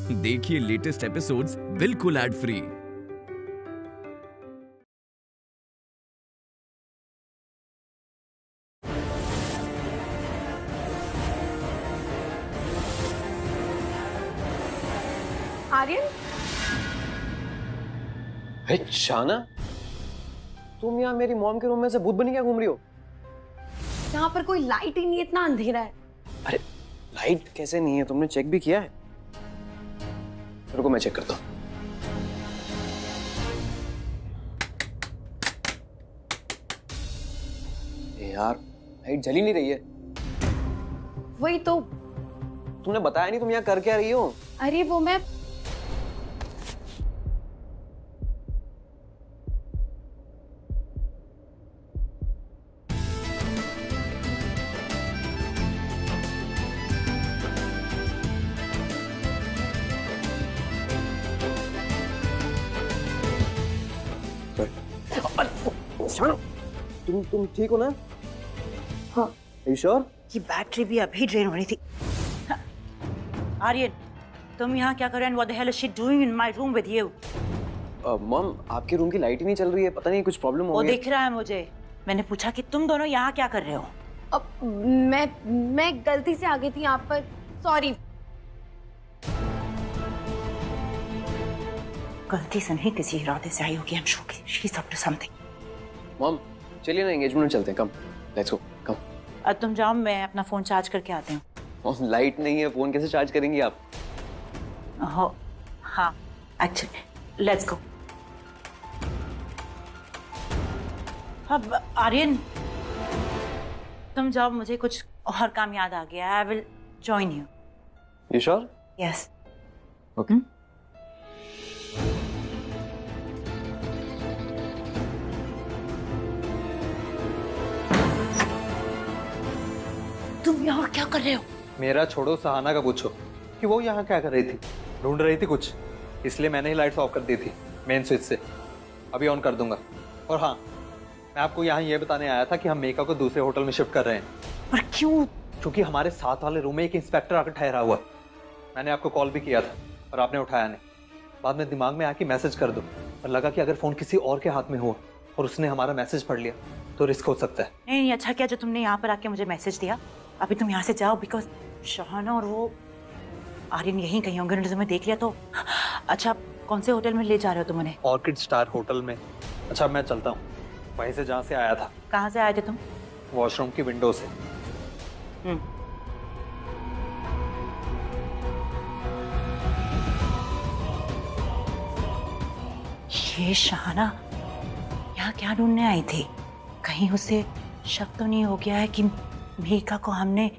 देखिए latest episodes बिल्कुल ad free. Aryan, शाना, तुम यहाँ मेरी मॉम के रूम में से भूत बनी क्या घूम रही हो? यहाँ पर कोई लाइट ही नहीं, इतना अंधेरा है। अरे लाइट कैसे नहीं है? तुमने चेक भी किया है? रुको मैं चेक करता हूँ। यार लाइट जल ही नहीं रही है। वही तो। तुमने बताया नहीं तुम यहाँ कर क्या रही हो? अरे वो मैं शाना, तुम ठीक हो ना? हाँ। Are you sure? ये बैटरी भी अभी ड्रेन होनी थी। आर्यन, तुम यहाँ क्या कर रहे हो? What the hell is she doing in my room with you? Mom, आपके रूम की लाइट ही नहीं चल रही है, पता नहीं कुछ प्रॉब्लम हो वो गई है। दिख रहा है मुझे। मैंने पूछा कि तुम दोनों यहाँ क्या कर रहे हो? अब मैं गलती से आ गई थी यहाँ पर, सॉरी। गलती से नहीं, किसी इरादे से आई होगी। I'm sure she's up to something. Mom चलिए ना एंगेजमेंट में चलते हैं, कम लेट्स गो कम। अब तुम जाओ, मैं अपना फोन चार्ज करके आती हूँ। मॉम लाइट नहीं है, फोन कैसे चार्ज करेंगी आप? हो हाँ, एक्चुअली लेट्स गो। अब आर्यन तुम जाओ, मुझे कुछ और काम याद आ गया। I will join you. You sure? Yes. Okay. तुम यहाँ क्या कर रहे हो? मेरा छोड़ो, सहाना का पूछो कि वो यहाँ क्या कर रही थी। ढूंढ रही थी कुछ, इसलिए मैंने ही लाइट्स ऑफ कर दी थी मेन स्विच से। अभी ऑन कर दूंगा। और हाँ, मैं आपको यहाँ ये बताने आया था कि हम मेका को दूसरे होटल में शिफ्ट कर रहे हैं। पर क्यों? क्योंकि हमारे साथ वाले रूम में एक इंस्पेक्टर आकर ठहरा हुआ। मैंने आपको कॉल भी किया था और आपने उठाया नहीं। बाद में दिमाग में आया कि मैसेज कर दो, और लगा कि अगर फ़ोन किसी और के हाथ में हो और उसने हमारा मैसेज पढ़ लिया तो रिस्क हो सकता है। नहीं, अच्छा क्या जो तुमने यहाँ पर आके मुझे मैसेज दिया। अभी तुम यहाँ से जाओ, बिकॉज शहाना और वो आर्यन यहीं कहीं होंगे। उन्होंने तुम्हें देख लिया तो। अच्छा, कौन से होटल में ले जा रहे हो तुम उन्हें? ऑर्किड स्टार होटल में। अच्छा मैं चलता हूँ वहीं से जहाँ से आया था। कहाँ से आए थे तुम? वॉशरूम की विंडो से। ये शहाना यहाँ क्या ढूंढने आई थी? कहीं उसे शक तो नहीं हो गया है कि मिहिका को हमने,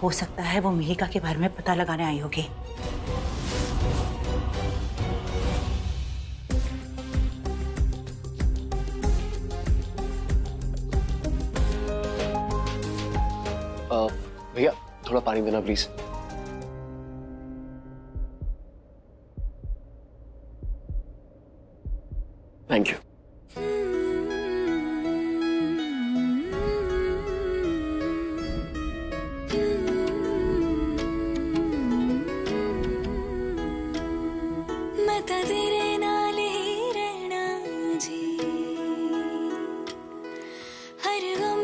हो सकता है वो मिहिका के बारे में पता लगाने आई होगी। भैया थोड़ा पानी देना प्लीज। Thank you.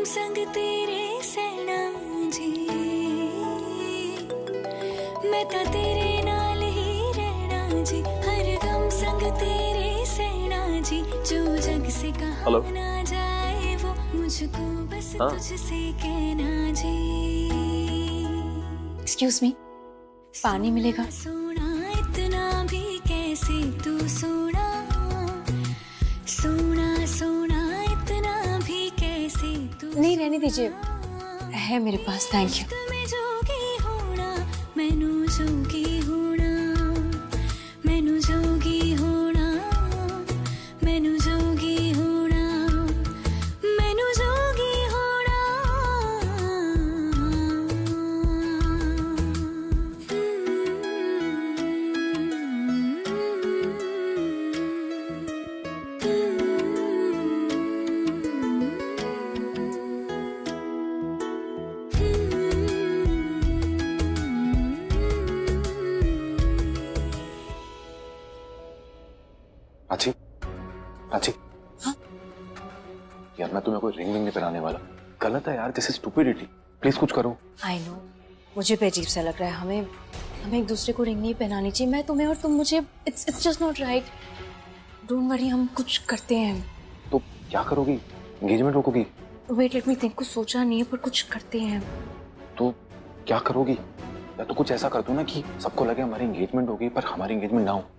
संग तेरे सेना जी, मैं ता तेरे नाल ही रहना जी, हर गम संग तेरे सेना जी, जो जग से कहा ना जाए वो मुझको बस तुझसे कहना जी। एक्सक्यूज मी, पानी मिलेगा? सोना इतना भी कैसे तू सोना, सोना सोना इतना भी कैसे तू। नहीं रहने दीजिए, है मेरे पास, थैंक यू। मैं जोगी होना, मैनू जोगी होना, मैनू जोगी होना, मैनू जोगी होना, मैनू जोगी होना। प्राची, प्राची। हाँ? यार मैं तुम्हें कोई रिंग नहीं पहनाने वाला। गलत है यार, दिस इज स्टूपिडिटी। प्लीज कुछ करो। आई नो, मुझे भी अजीब सा लग रहा है। हमें एक दूसरे को रिंग नहीं पहनानी चाहिए। मैं तुम्हें और तुम मुझे। It's just not right. Don't worry, हम कुछ करते हैं। तो क्या करोगी? एंगेजमेंट रोकोगी? Wait, let me think. कुछ सोचा नहीं है पर कुछ करते हैं। तो क्या करोगी? या तो कुछ ऐसा कर दो ना कि सबको लगे हमारी एंगेजमेंट होगी पर हमारी एंगेजमेंट ना हो।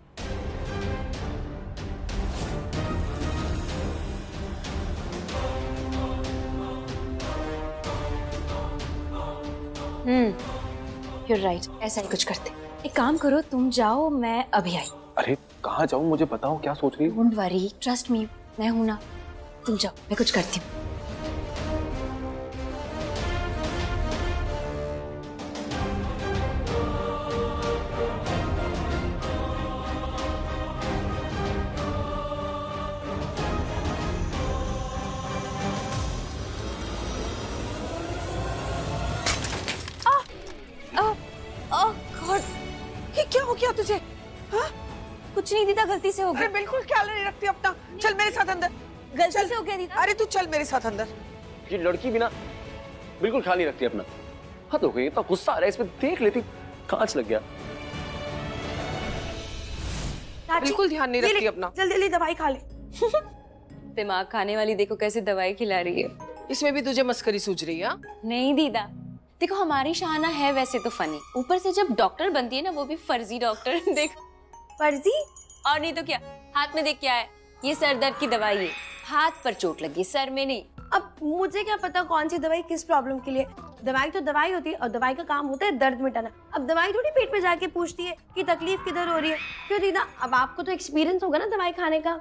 You're right, ऐसा ही कुछ करते। एक काम करो, तुम जाओ, मैं अभी आई। अरे कहाँ जाऊँ? मुझे बताओ क्या सोच रही हो? डोंट वरी, ट्रस्ट मी, मैं हूं ना। तुम जाओ, मैं कुछ करती हूँ। ये क्या हो गया तुझे? हाँ? कुछ नहीं दीदा, गलती से हो अरे गया। बिल्कुल ख्याल नहीं रखती अपना। चल मेरे साथ अंदर। गलती से हो गया दीदा। अरे तू चल मेरे साथ अंदर। ये लड़की भी ना बिल्कुल ख्याल नहीं रखती अपना। हद हो गई, इतना गुस्सा आ रहा है इसमें, देख लेती कांच लग गया। बिल्कुल ध्यान नहीं रखती अपना। जल्दी जल्दी दवाई खा ले। दिमाग खाने वाली देखो कैसे दवाई खिला रही है। इसमें भी तुझे मस्करी सूझ रही है? नहीं दीदा, देखो हमारी शाहाना है वैसे तो फनी, ऊपर से जब डॉक्टर बनती है ना, वो भी फर्जी डॉक्टर। देख, फर्जी? और नहीं तो क्या। हाथ में देख क्या है? ये सर दर्द की दवाई है। हाथ पर चोट लगी, सर में नहीं। अब मुझे क्या पता कौन सी दवाई किस प्रॉब्लम के लिए। दवाई तो दवाई होती है और दवाई का काम होता है दर्द मिटाना। अब दवाई थोड़ी पेट पे जाके पूछती है कि तकलीफ किधर हो रही है। क्यों दीदा, अब आपको तो एक्सपीरियंस होगा ना दवाई खाने का।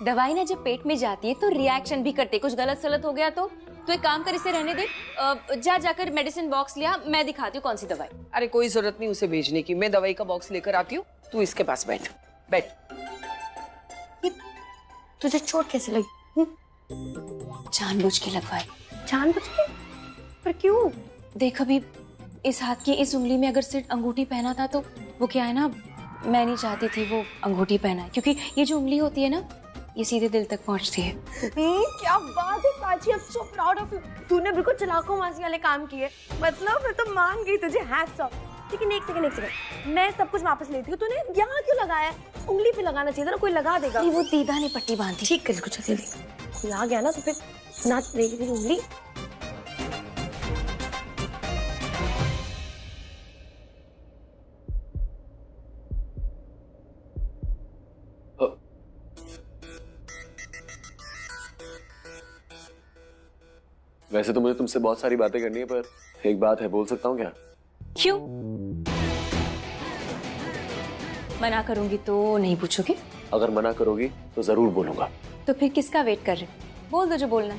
दवाई ना जब पेट में जाती है तो रिएक्शन भी करते। कुछ गलत सलत हो गया तो एक काम कर, इसे रहने दे। जाकर मेडिसिन बॉक्स लिया, मैं दिखाती हूँ कौन सी दवाई। अरे कोई जरूरत नहीं उसे भेजने की, मैं दवाई का बॉक्स लेकर आती हूँ। तू इसके पास बैठ बैठ। तुझे चोट कैसे लगी? जानबूझ के लगवाई। जानबूझ के? पर क्यों? देख, अभी इस हाथ की इस उंगली में अगर सिर्फ अंगूठी पहना था तो वो क्या है ना, मैं नहीं चाहती थी वो अंगूठी पहना है, क्योंकि ये जो उंगली होती है ना, ये सीधे दिल तक पहुंचती है। क्या बात है Prachi, I am so proud of you. तूने बिल्कुल चलाको मासी वाले काम किए। मतलब मैं तो मान गई तुझे, हैट्स ऑफ। लेकिन एक सेकंड, मैं सब कुछ वापस लेती हूँ। तूने यहाँ क्यों लगाया? उंगली पे लगाना चाहिए था ना, कोई लगा देगा। नहीं, वो दीदा ने पट्टी बांधी। ठीक कर कुछ जल्दी। कोई आ गया ना तो फिर नाच देगी तेरी उंगली। वैसे तो मुझे तुमसे बहुत सारी बातें करनी है, पर एक बात है, बोल सकता हूँ क्या? क्यों? मना करूंगी तो नहीं पूछोगे? अगर मना करोगी तो जरूर बोलूंगा। तो फिर किसका वेट कर रहे? बोल दो जो बोलना।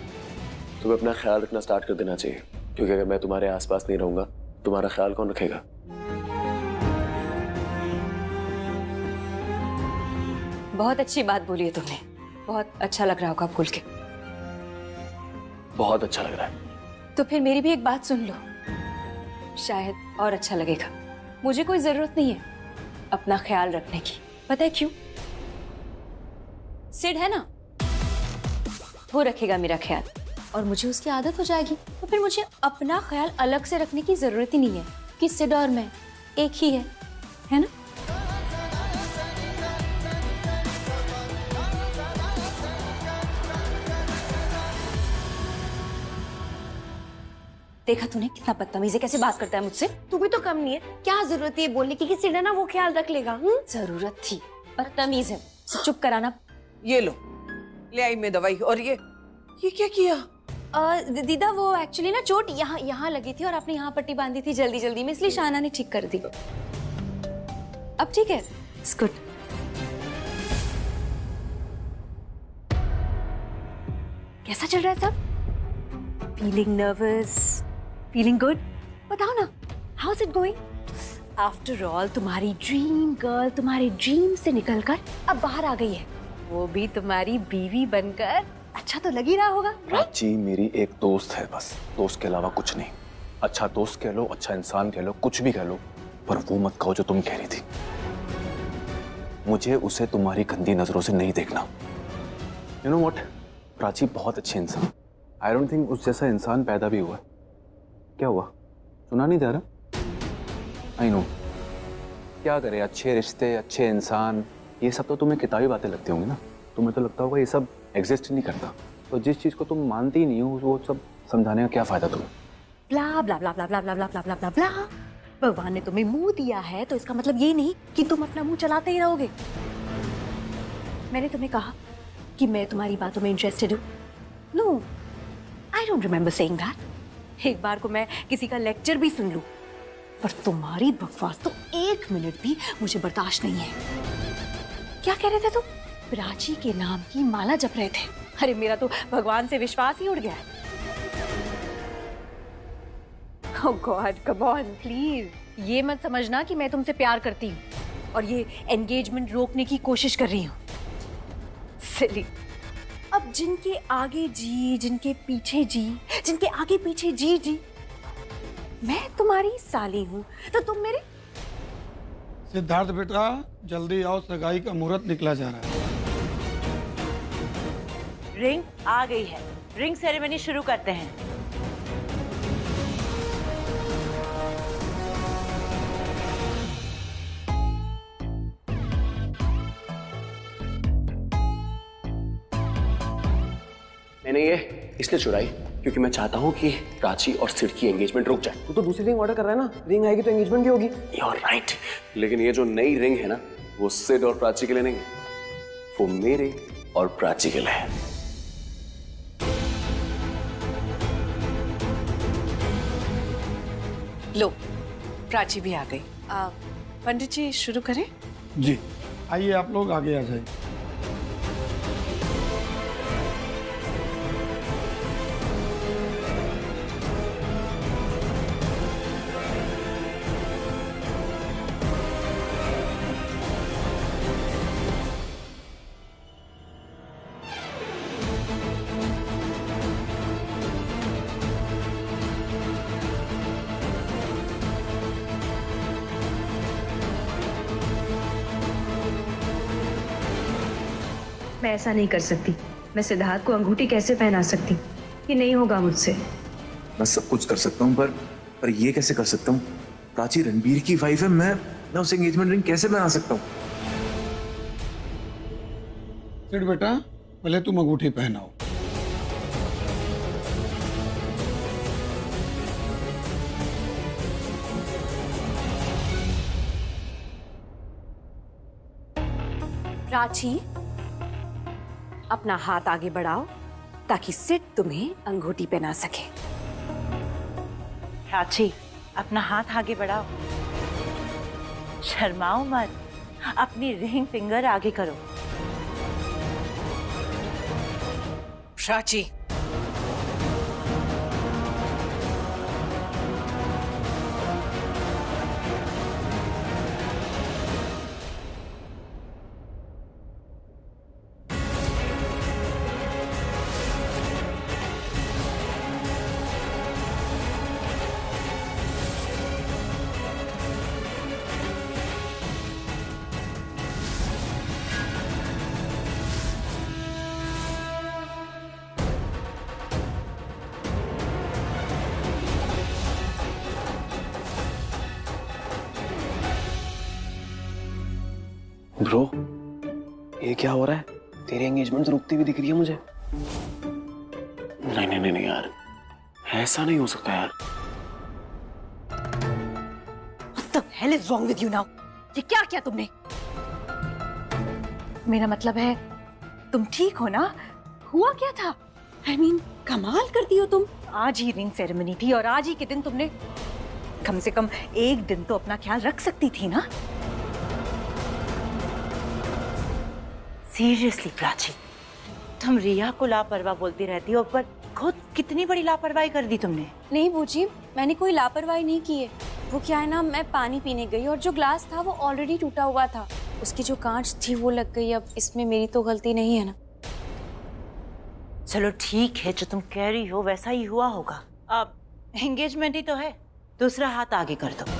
तुम्हें अपना ख्याल रखना स्टार्ट कर देना चाहिए, क्योंकि अगर मैं तुम्हारे आसपास नहीं रहूंगा तुम्हारा ख्याल कौन रखेगा? बहुत अच्छी बात बोली है तुमने। बहुत अच्छा लग रहा होगा खुल के। बहुत अच्छा लग रहा है। तो फिर मेरी भी एक बात सुन लो, शायद और अच्छा लगेगा। मुझे कोई जरूरत नहीं है अपना ख्याल रखने की। पता है क्यों? सिड है ना, वो रखेगा मेरा ख्याल और मुझे उसकी आदत हो जाएगी। तो फिर मुझे अपना ख्याल अलग से रखने की जरूरत ही नहीं है कि सिड और मैं एक ही है ना? देखा तूने कितना बदतमीजी कैसे बात करता है मुझसे। तू भी तो कम नहीं है। क्या जरूरत है बोलने की कि सिड है ना वो ख्याल रख लेगा? जरूरत थी, बदतमीज है। चुप कराना। ये लो, ले आई मैं दवाई। और ये क्या किया? दीदा, वो एक्चुअली ना चोट यहाँ लगी थी और आपने यहाँ पट्टी बांधी थी जल्दी जल्दी में, इसलिए शाहाना ने ठीक कर दी। अब ठीक है? It's good. कैसा चल रहा है सब? Feeling nervous? Feeling good? बताओ ना, how is it going? After all तुम्हारी ड्रीम गर्ल तुम्हारे ड्रीम से निकलकर अब बाहर आ गई है, वो भी तुम्हारी बीवी बनकर। अच्छा तो लग ही रहा होगा, राइट? जी मेरी एक दोस्त है बस, दोस्त के अलावा कुछ नहीं। अच्छा दोस्त कह लो, अच्छा इंसान कह लो, कुछ भी कह लो, पर वो मत कहो जो तुम कह रही थी। मुझे उसे तुम्हारी गंदी नजरों से नहीं देखना। यू नो व्हाट, प्राची बहुत अच्छी इंसान। आई डोंट थिंक उस जैसा इंसान पैदा भी हुआ है। क्या हुआ, सुना नहीं दे रहा? आई नो, क्या करे, अच्छे रिश्ते, अच्छे इंसान, ये सब तो तुम्हें किताबी बातें लगती होंगी ना। तुम्हें तो लगता होगा ये सब एग्जिस्ट नहीं करता। तो जिस चीज को तुम मानती ही नहीं हो वो सब समझाने का क्या फायदा तुम्हें? ब्ला ब्ला ब्ला ब्ला ब्ला ब्ला ब्ला ब्ला ब्ला ब्ला ब्ला। भगवान ने तुम्हें मुंह दिया है तो इसका मतलब ये नहीं कि तुम अपना मुंह चलाते ही रहोगे। मैंने तुम्हें कहा कि मैं तुम्हारी बातों में इंटरेस्टेड हूँ? No, I don't remember saying that. एक बार को मैं किसी का लेक्चर भी सुन लूं, पर तुम्हारी बकवास तो 1 मिनट भी मुझे बर्दाश्त नहीं है। क्या कह रहे थे तुम? प्राची के नाम की माला जप रहे थे। अरे मेरा तो भगवान से विश्वास ही उड़ गया है। Oh God, come on, please। ये मत समझना कि मैं तुमसे प्यार करती हूँ और ये एंगेजमेंट रोकने की कोशिश कर रही हूँ। सिली। अब जिनके आगे जी, जिनके पीछे जी, जिनके आगे पीछे जी जी, मैं तुम्हारी साली हूँ तो तुम मेरे। सिद्धार्थ बेटा, जल्दी आओ, सगाई का मुहूर्त निकला जा रहा है। रिंग आ गई है, रिंग सेरेमनी शुरू करते हैं। मैंने ये इसलिए चुराई क्योंकि मैं चाहता हूँ कि प्राची और सिड की एंगेजमेंट रुक जाए। तू तो दूसरी रिंग ऑर्डर कर रहा है ना, रिंग आएगी तो एंगेजमेंट भी होगी। You're right। लेकिन ये जो नई रिंग है ना, वो सिड और प्राची के लिए नहीं, वो मेरे और प्राची के लिए है। लो, प्राची भी आ गई। पंडित जी शुरू करें? जी, आइए आप लोग आगे आ जाइए। मैं ऐसा नहीं कर सकती। मैं सिद्धार्थ को अंगूठी कैसे पहना सकती? ये नहीं होगा मुझसे। मैं सब कुछ कर सकता हूँ पर ये कैसे कर सकता हूँ? प्राची रणबीर की वाइफ है, मैं उसे एंगेजमेंट रिंग कैसे पहना सकता हूँ? सिड बेटा, पहले तुम अंगूठी पहनाओ। प्राची, अपना हाथ आगे बढ़ाओ ताकि सिड तुम्हें अंगूठी पहना सके। प्राची, अपना हाथ आगे बढ़ाओ, शर्माओ मत, अपनी रिंग फिंगर आगे करो। प्राची, ब्रो, ये क्या हो रहा है? तेरी एंगेजमेंट रुकती हुई दिख रही है मुझे। नहीं नहीं नहीं नहीं यार, ऐसा नहीं हो सकता यार। What the hell is wrong with you now? ये क्या किया तुमने? मेरा मतलब है तुम ठीक हो ना? हुआ क्या था? I mean, कमाल करती हो तुम। आज ही रिंग सेरेमनी थी और आज ही के दिन तुमने कम से कम एक दिन तो अपना ख्याल रख सकती थी ना? सीरियसली प्राची, तुम रिया को लापरवाह बोलती रहती हो, पर खुद कितनी बड़ी लापरवाही कर दी तुमने। नहीं बूजी, मैंने कोई लापरवाही नहीं की है। वो क्या है ना, मैं पानी पीने गई और जो ग्लास था वो ऑलरेडी टूटा हुआ था, उसकी जो कांच थी वो लग गई। अब इसमें मेरी तो गलती नहीं है ना। चलो ठीक है, जो तुम कह रही हो वैसा ही हुआ होगा। अब एंगेजमेंट ही तो है, दूसरा हाथ आगे कर दो।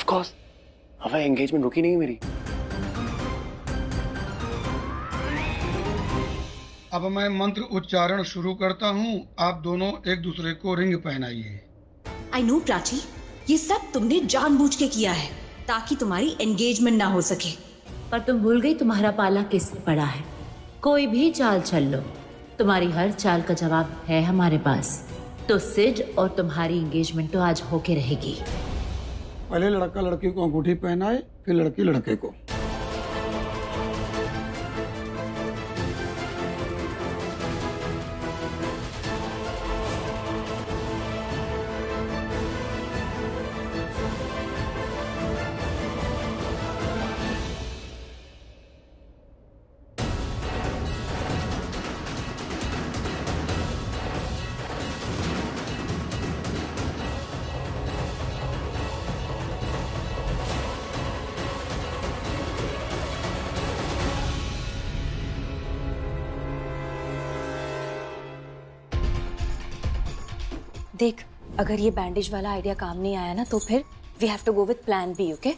कोर्स, हवा एंगेजमेंट रुकी नहीं मेरी। अब मैं मंत्र उच्चारण शुरू करता हूँ, आप दोनों एक दूसरे को रिंग पहनाइए। आई नो प्राची, ये सब तुमने जानबूझ के किया है ताकि तुम्हारी एंगेजमेंट ना हो सके। पर तुम भूल गई तुम्हारा पाला किसने पड़ा है। कोई भी चाल चल लो, तुम्हारी हर चाल का जवाब है हमारे पास। तो सिड और तुम्हारी एंगेजमेंट तो आज होके रहेगी। पहले लड़का लड़की को अंगूठी पहनाए, फिर लड़की लड़के को। देख, अगर ये बैंडेज वाला आइडिया काम नहीं आया ना तो फिर we have to go with plan B, okay?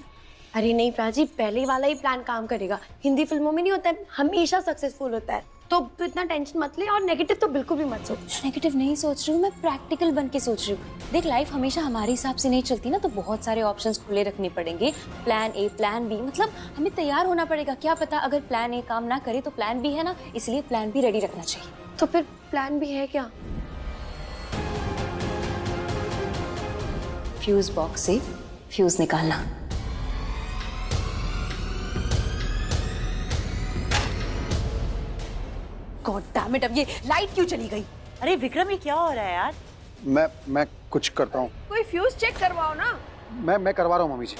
अरे नहीं प्राची, पहले वाला ही प्लान काम करेगा। हिंदी फिल्मों में नहीं होता है, हमेशा सक्सेसफुल होता है। तो इतना टेंशन मत ले और नेगेटिव तो बिल्कुल भी मत सोच। नेगेटिव नहीं सोच रही हूँ मैं, प्रैक्टिकल बन के सोच रही हूँ। देख, लाइफ हमेशा हमारे हिसाब से नहीं चलती ना, तो बहुत सारे ऑप्शंस खुले रखने पड़ेंगे। प्लान ए, प्लान बी, मतलब हमें तैयार होना पड़ेगा। क्या पता अगर प्लान ए काम ना करे तो प्लान बी है ना, इसलिए प्लान बी रेडी रखना चाहिए। तो फिर प्लान बी है क्या? फ्यूज बॉक्स से फ्यूज निकालना। गॉड डैम इट, अब ये लाइट क्यों चली गई? अरे विक्रम, ये क्या हो रहा है यार? मैं कुछ करता हूँ। कोई फ्यूज चेक करवाओ ना। मैं करवा रहा हूँ मम्मी जी।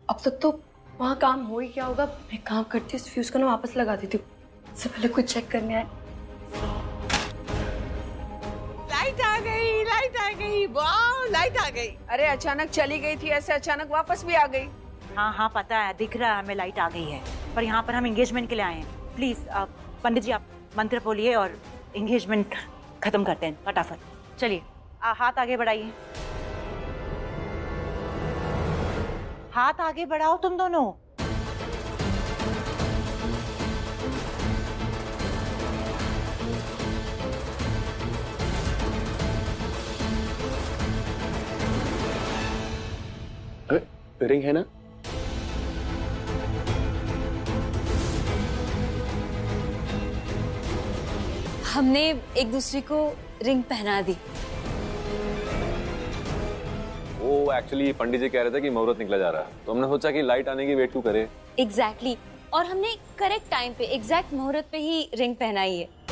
अब तक तो वहाँ काम हो ही क्या होगा। मैं काम करती हूँ, इस फ्यूज को ना वापस लगा देती हूँ। इससे पहले कुछ चेक करने आए। लाइट आ गई, लाइट आ गई, वाह लाइट आ गई। अरे अचानक चली गई थी, ऐसे अचानक वापस भी आ गई। हाँ हाँ पता है, दिख रहा है हमें लाइट आ गई है, पर यहाँ पर हम एंगेजमेंट के लिए आए हैं। प्लीज पंडित जी आप मंत्र बोलिए और एंगेजमेंट खत्म करते हैं फटाफट। चलिए हाथ आगे बढ़ाइए, हाथ आगे बढ़ाओ तुम दोनों। रिंग है ना? हमने एक दूसरे को रिंग पहना दी। वो एक्चुअली पंडित जी कह रहे थे कि मुहूर्त निकला जा रहा है, तो हमने सोचा कि लाइट आने की वेट क्यों करे। एग्जैक्टली, और हमने करेक्ट टाइम पे, एग्जैक्ट मुहूर्त पे ही रिंग पहनाई है।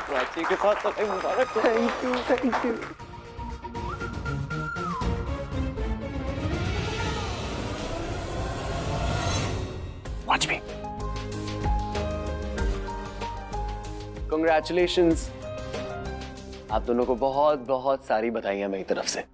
प्राची के साथ तो मुबारक। Thank you, thank you. Watch me. Congratulations. आप दोनों को बहुत बहुत सारी बधाइयां मेरी तरफ से।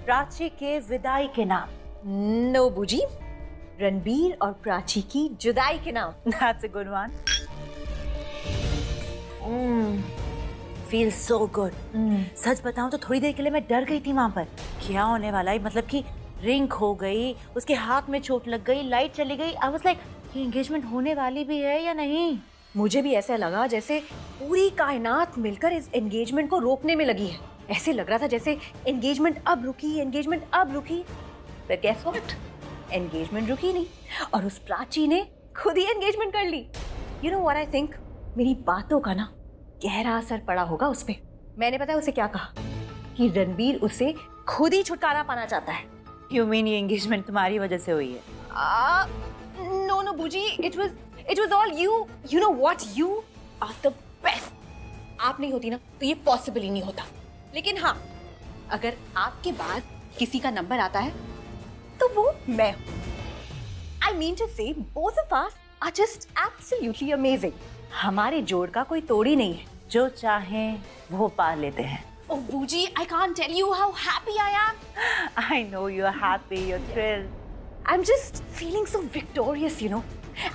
प्राची के विदाई के नाम। नो बूजी, रणबीर और प्राची की जुदाई के नाम। That's a good one. Feels so good. सच बताऊं तो थोड़ी देर के लिए मैं डर गई थी वहां पर। क्या होने वाला है, मतलब कि रिंग खो गई, उसके हाथ में चोट लग गई, लाइट चली गई। I was like, ये एंगेजमेंट होने वाली भी है या नहीं? मुझे भी ऐसा लगा जैसे पूरी कायनात मिलकर इस एंगेजमेंट को रोकने में लगी है। ऐसे लग रहा था जैसे एंगेजमेंट अब रुकी, एंगेजमेंट अब रुकी। पर guess what? एंगेजमेंट रुकी नहीं और उस प्राची ने खुद ही एंगेजमेंट कर ली। You know what I think? मेरी बातों का ना गहरा असर पड़ा होगा उस पे। मैंने पता है उसे क्या कहा, कि रणबीर उसे खुद ही छुटकारा पाना चाहता है। You mean ये एंगेजमेंट तुम्हारी वजह से हुई है? No बूजी, it was all you. You know what? You are the best. आप नहीं होती ना तो ये पॉसिबल ही नहीं होता। लेकिन हाँ, अगर आपके बाद किसी का नंबर आता है तो वो मैं हूँ। I mean to say, both of us are just absolutely amazing. हमारे जोड़ का कोई तोड़ ही नहीं है। जो चाहे वो पा लेते हैं। Oh, Booji, I can't tell you how happy I am. I know you're happy, you're thrilled. I'm just feeling so victorious, you know.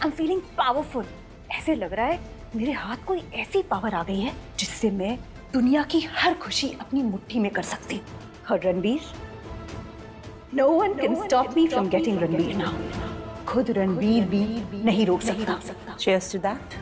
I'm feeling powerful. ऐसे लग रहा है मेरे हाथ कोई ऐसी पावर आ गई है जिससे मैं दुनिया की हर खुशी अपनी मुट्ठी में कर सकती हूँ। और Ranbir, no one can stop me from getting Ranbir now. खुद रणबीर भी नहीं रोक सकता। Cheers to that.